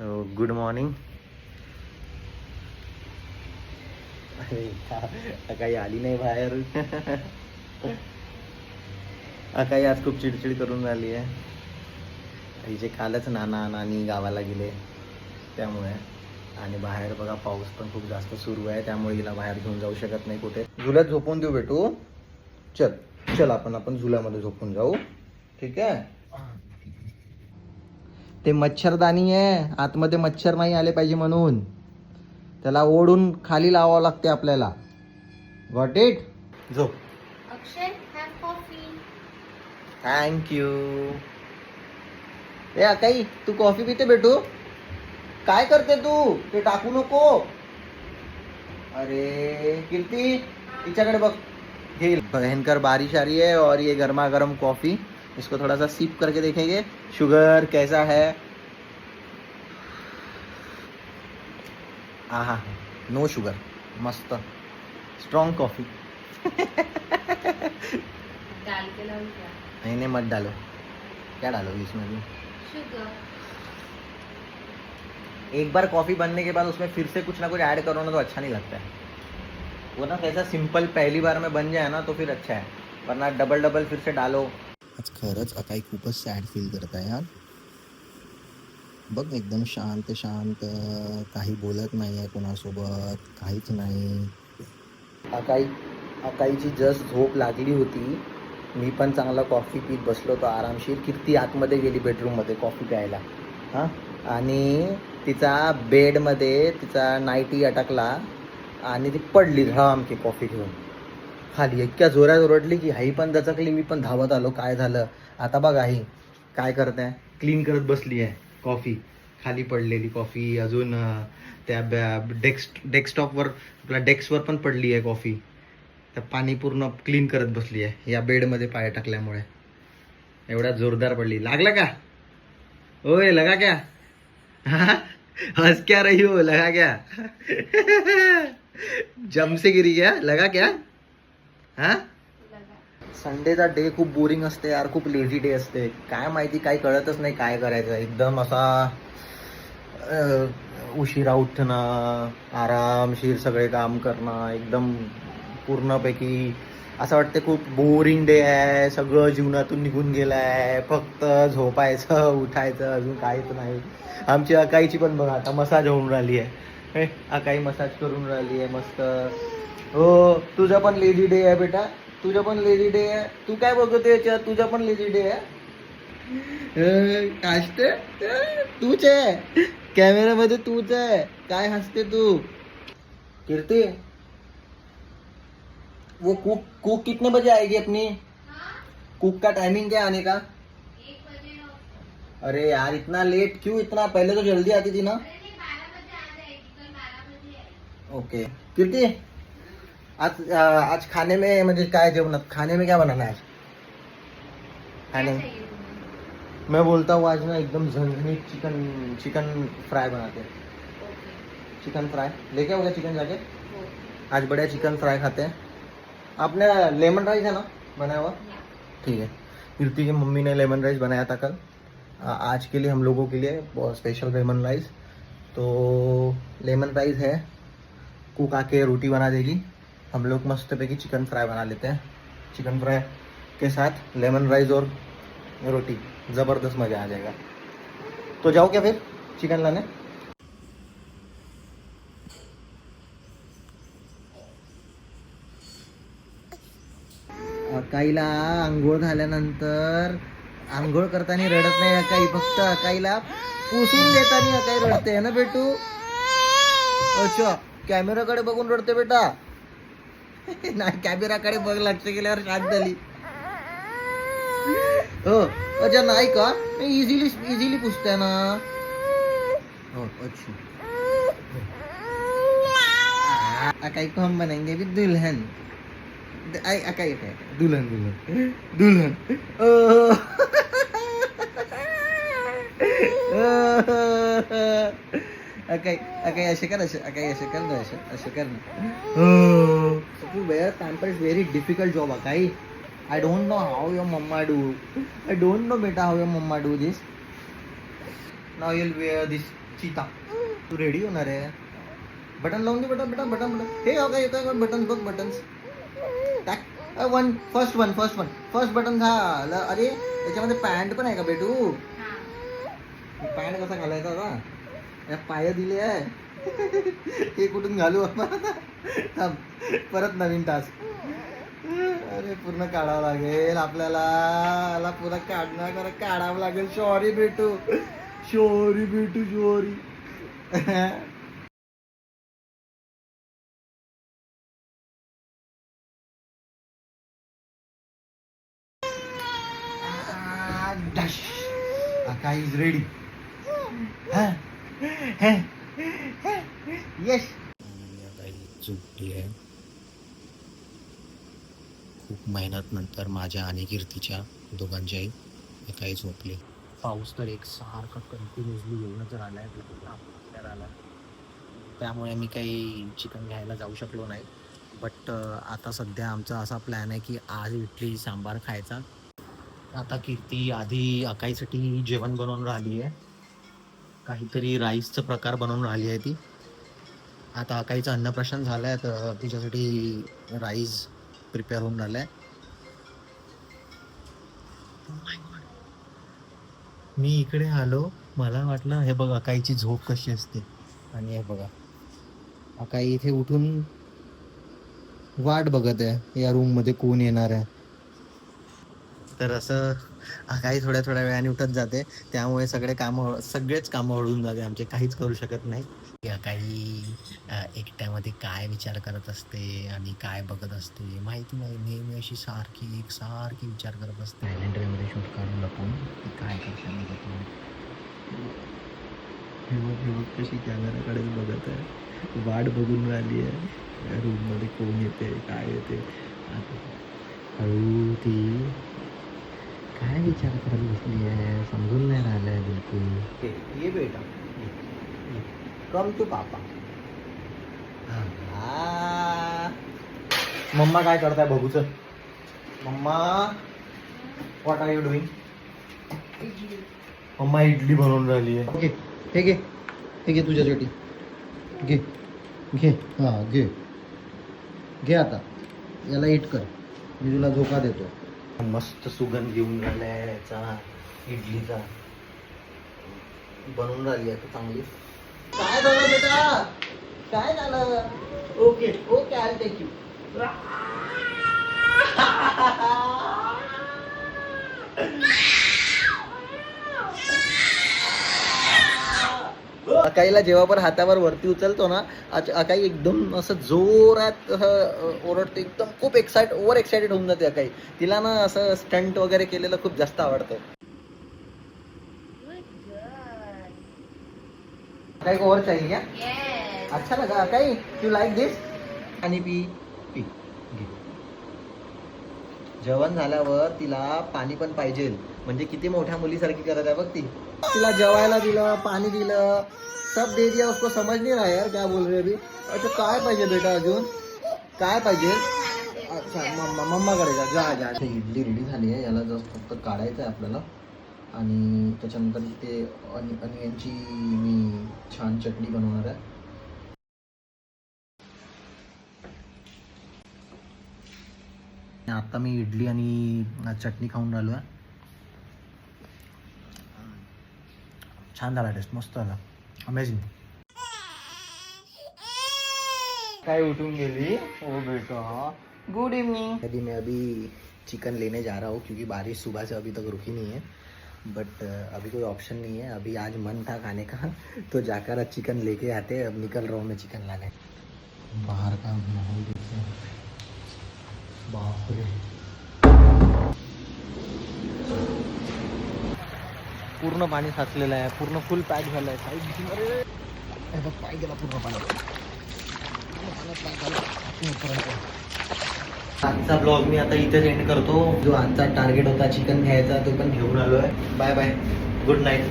Good morning. काही आली नाही बाहेर. काही आज खूप चिडचिड करून राहिली आहे. हिचे कालच नाना नानी गावाला गेले त्यामुळे. आणि बाहेर बघा पाऊस पण खूप जास्त सुरू आहे, त्यामुळे हिला बाहेर घेऊन जाऊ शकत नाही कुठे. झुल्यात झोपून देऊ बेटू. चल चल आपण झुल्यामध्ये झोपून जाऊ. ठीक आहे. ते मच्छरदाणी आहे, आतमध्ये मच्छर नाही आले पाहिजे म्हणून त्याला ओढून खाली लावावं लागते आपल्याला. Got it. झोप. Akshay, have coffee. थँक्यू. ए अकाई, तू कॉफी पिते बेटू? काय करते तू? ते टाकू नको. अरे कीर्ती, तिच्याकडे बघ. घे. भयंकर बारिश आ रही है और ये गर्मा गर्म कॉफी. इसको थोड़ा सा सिप करके देखेंगे शुगर कैसा है. आहा, नो शुगर. मस्त स्ट्रॉन्ग कॉफी. डाल के लाऊं क्या? नहीं मत डालो. क्या डालो इसमें भी? शुगर. एक बार कॉफी बनने के बाद उसमें फिर से कुछ ना कुछ ऐड करो ना तो अच्छा नहीं लगता है. वो ना कैसा सिंपल पहली बार में बन जाए ना तो फिर अच्छा है, वरना डबल फिर से डालो. आज खरंच अकाई खूपच सॅड फील करत आहे यार. बघ एकदम शांत शांत, काही बोलत नाही आहे कोणासोबत, काहीच नाही. अकाईची जस्ट झोप लागली होती. मी पण चांगला कॉफी पीत बसलो होतो आरामशीर. कीर्ती आतमध्ये गेली बेडरूममध्ये कॉफी प्यायला. हां, आणि तिचा बेडमध्ये तिचा नाईटी अटकला आणि ती पडली धडाम की कॉफी घेऊन खाली. इतक्या जोरात ओरडली की आई पण दचकली. मी पण धावत आलो. काय झालं आता बघ. आई काय करते? क्लीन करत बसली आहे कॉफी. खाली पडलेली कॉफी अजून त्या डेस्कटॉपवर आपल्या डेस्कवर पण पडली आहे कॉफी. तर पाणी पूर्ण क्लीन करत बसली आहे या बेडमध्ये पाय टाकल्यामुळे. एवढ्या जोरदार पडली. लागला का? ओए लगा क्या? हंस क्या रही हो? लगा क्या? जम से गिरी क्या? लगा क्या? हा. संडेचा डे खूप बोरिंग असते यार. खूप लेझी डे असते. काय माहिती, काही कळतच नाही काय करायचं. एकदम असा उशिरा उठणं, आरामशीर सगळे काम करणं, एकदम पूर्णपैकी असं वाटतं खूप बोरिंग डे आहे. सगळं जीवनातून निघून गेलं आहे. फक्त झोपायचं, उठायचं, अजून काहीच नाही. आमची अकाईची पण बघा आता मसाज होऊन राहिली आहे. अकाई मसाज करून राहिली आहे मस्त. हो, तुझा पण लेझी डे आहे बेटा. तुझा पण लेझी डे आहे. तू काय बघते याच्यात? तुझा पण लेझी डे आहे. हसते तूच आहे कॅमेरामध्ये. तूच आहे. काय हसते तू? कीर्ती, वो कुक कितने बजे आएगी अपनी? कुक का टाइमिंग क्या आने का? 1 बजे. अरे यार इतना लेट क्यों? इतना पहले तो जल्दी आती थी ना. 12 बजे आ जाएगी. कल 12 बजे आएगी. ओके. कीर्ती, आज खाने में म्हणजे काय जेवणात खाने में क्या बनाना है आज? खाने में चाहिए तुम्हें? मैं बोलता हूँ आज ना एकदम झणझणीत चिकन फ्राई बनाते हैं. ओके. चिकन फ्राई लेके आओगे चिकन जाके? हो. आज बढ़िया चिकन फ्राई खाते हैं. आपने लेमन राइस है ना बनाया हुआ? ठीक है. कीर्ति की मम्मी ने लेमन राइस बनाया था कल. आज के लिए हम लोगों के लिए बहुत स्पेशल लेमन राइस. तो लेमन राइस है. कुक आके रोटी बना देगी. हम लोग मस्त पैकी चिकन फ्राई बना लेते हैं. चिकन फ्राई के साथ लेमन राइस और रोटी, ज़बरदस्त मज़ा आ जाएगा. तो जाओ क्या फिर चिकन लाने? अकाईला आंघोळ झाल्यानंतर आंघोळ करताना रडत नाही अकाई. फक्त अकाईला पुसून देताना अकाई रडते है ना बेटू? अच्छा, कॅमेराकडे बघून रडते बेटा? नाही, कॅमेराकडे बघ लक्ष गेल्यावर शांत झाली. हो. अच्छा नाही का? इझिली पुसते ना. हो अच्छा. अकाई को हम बनाएंगे भी दुल्हन. अकाई दुल्हन. अकाई असे कर. अकाई असे कर ना. असे कर ना. Pamper is very difficult job acai. I don't know how your mama do. I don't know beta how your mama do this. Now you'll wear this Sita तू रेडी होणार आहे. बटन लावून दे. बटन हे हो का येतं बटन बघ बटन टाक. वन फर्स्ट बटन झालं. अरे त्याच्यामध्ये पॅन्ट पण आहे का बेटू? पॅन्ट कसा घालायचा का? या पाय दिले आहे. हे कुठून घालू आपण? थांब, परत नवीन टास्क. अरे पूर्ण काढावं लागेल आपल्याला. पूर्ण काढावं लागेल. सॉरी बेटू. Akai is ready. Yes. झोपली आहे. खूप मेहनत नंतर माझ्या आणि कीर्तीच्या दोघांच्याही काही झोपली. पाऊस तर एक सारखा कंटिन्युअसली येऊन तर आलाय आला, त्यामुळे मी काही चिकन घ्यायला जाऊ शकलो नाही. बट आता सध्या आमचा असा प्लॅन आहे की आज इडली सांबार खायचा. आता कीर्ती आधी अकाईसाठी जेवण बनवून राहिली आहे. काहीतरी राईसचा प्रकार बनवून राहिली आहे ती. आता अकाईचा अन्नप्राशन झालं आहे तर तिच्यासाठी राईस प्रिपेअर होऊन राहिलं आहे. मी इकडे आलो, मला वाटलं हे बघ अकाईची झोप कशी असते. आणि हे बघा अकाई इथे उठून वाट बघत आहे या रूममध्ये कोण येणार आहे. तर असं काही थोड्या वेळाने उठत जाते, त्यामुळे सगळेच कामं हळून जाते आमचे. काहीच करू शकत नाही. काही एकट्यामध्ये काय विचार करत असते आणि काय बघत असते माहिती नाही. नेहमी अशी सारखी विचार करत असते. कॅलेंडरमध्ये शूट काढून लपून काय करते बघत नाही. कशी कॅमेराकडे बघत आहे, वाट बघून राहिली आहे रूममध्ये कोण येते काय येते. हळू ती काय विचार करत बसली आहे समजून नाही राहिलं आहे बिलकुल. ये बेटा कम टू पापा. मम्मा काय करताय बघूच. Mamma what are you doing? Mamma idli बनवून राहिली आहे. ओके हे घे तुझ्यासाठी. घे हां घे आता याला हिट कर. मी तुला झोका देतो. मस्त सुगंध घेऊन राहिला आहे याचा इडलीचा. बनवून राहिली आहे चांगली. काय झालं बेटा? काय झालं? Okay I take you. अकाईला जेव्हा पण हातावर वरती उचलतो ना, अकाई एकदम असं जोरात ओरडते. एकदम खूप ओव्हर एक्साइटेड होऊन जाते अकाई. तिला ना असं स्टंट वगैरे केलेलं खूप जास्त आवडतं. अकाई को और चाहिए क्या? Yes. अच्छा लगा अकाई? यू लाइक दिस? आणि पी. जेवण झाल्यावर तिला पाणी पण पाहिजे. म्हणजे किती मोठ्या मुलीसारखी करत आहे बघ ती. तिला जेवायला दिलं, पाणी दिलं, सब दे दिया. उसको समझ नहीं रहा यार क्या बोल रहे अभी. अच्छा काय पाहिजे बेटा अजून? काय पाहिजे? अच्छा मम्मा करेगा. जा. इडली रेडी झाली आहे. याला जस्ट फक्त काढायचं आहे आपल्याला. आणि त्याच्यानंतर इथे अनियनची मी छान चटणी बनवणार आहे. आता मी इडली आणि चटणी खाऊन राहिलो आहे. छान झाला टेस्ट, मस्त झाला, अमेझिंग. काय उठून गेली? ओ बेटा गुड इवनिंग. अभी मैं अभी चिकन लेने जा रहा हूँ क्योंकि बारिश सुबह से अभी तक रुकी नहीं है. बट अभी कोई ऑप्शन नहीं है. अभी आज मन था खाने का तो जाकर आज चिकन लेके आते. अब निकल रहा हूँ मैं चिकन लाने. बाहर का माहौल देखते हैं. बापरे पूर्ण पाणी साचलेलं आहे. पूर्ण फुल पॅक झालं आहे. पाय गेला पूर्ण पाण्यात. आजचा ब्लॉग मी आता इथेच एंड करतो. जो आजचा टार्गेट होता चिकन घ्यायचा तो पण घेऊन आलो आहे. Bye good night.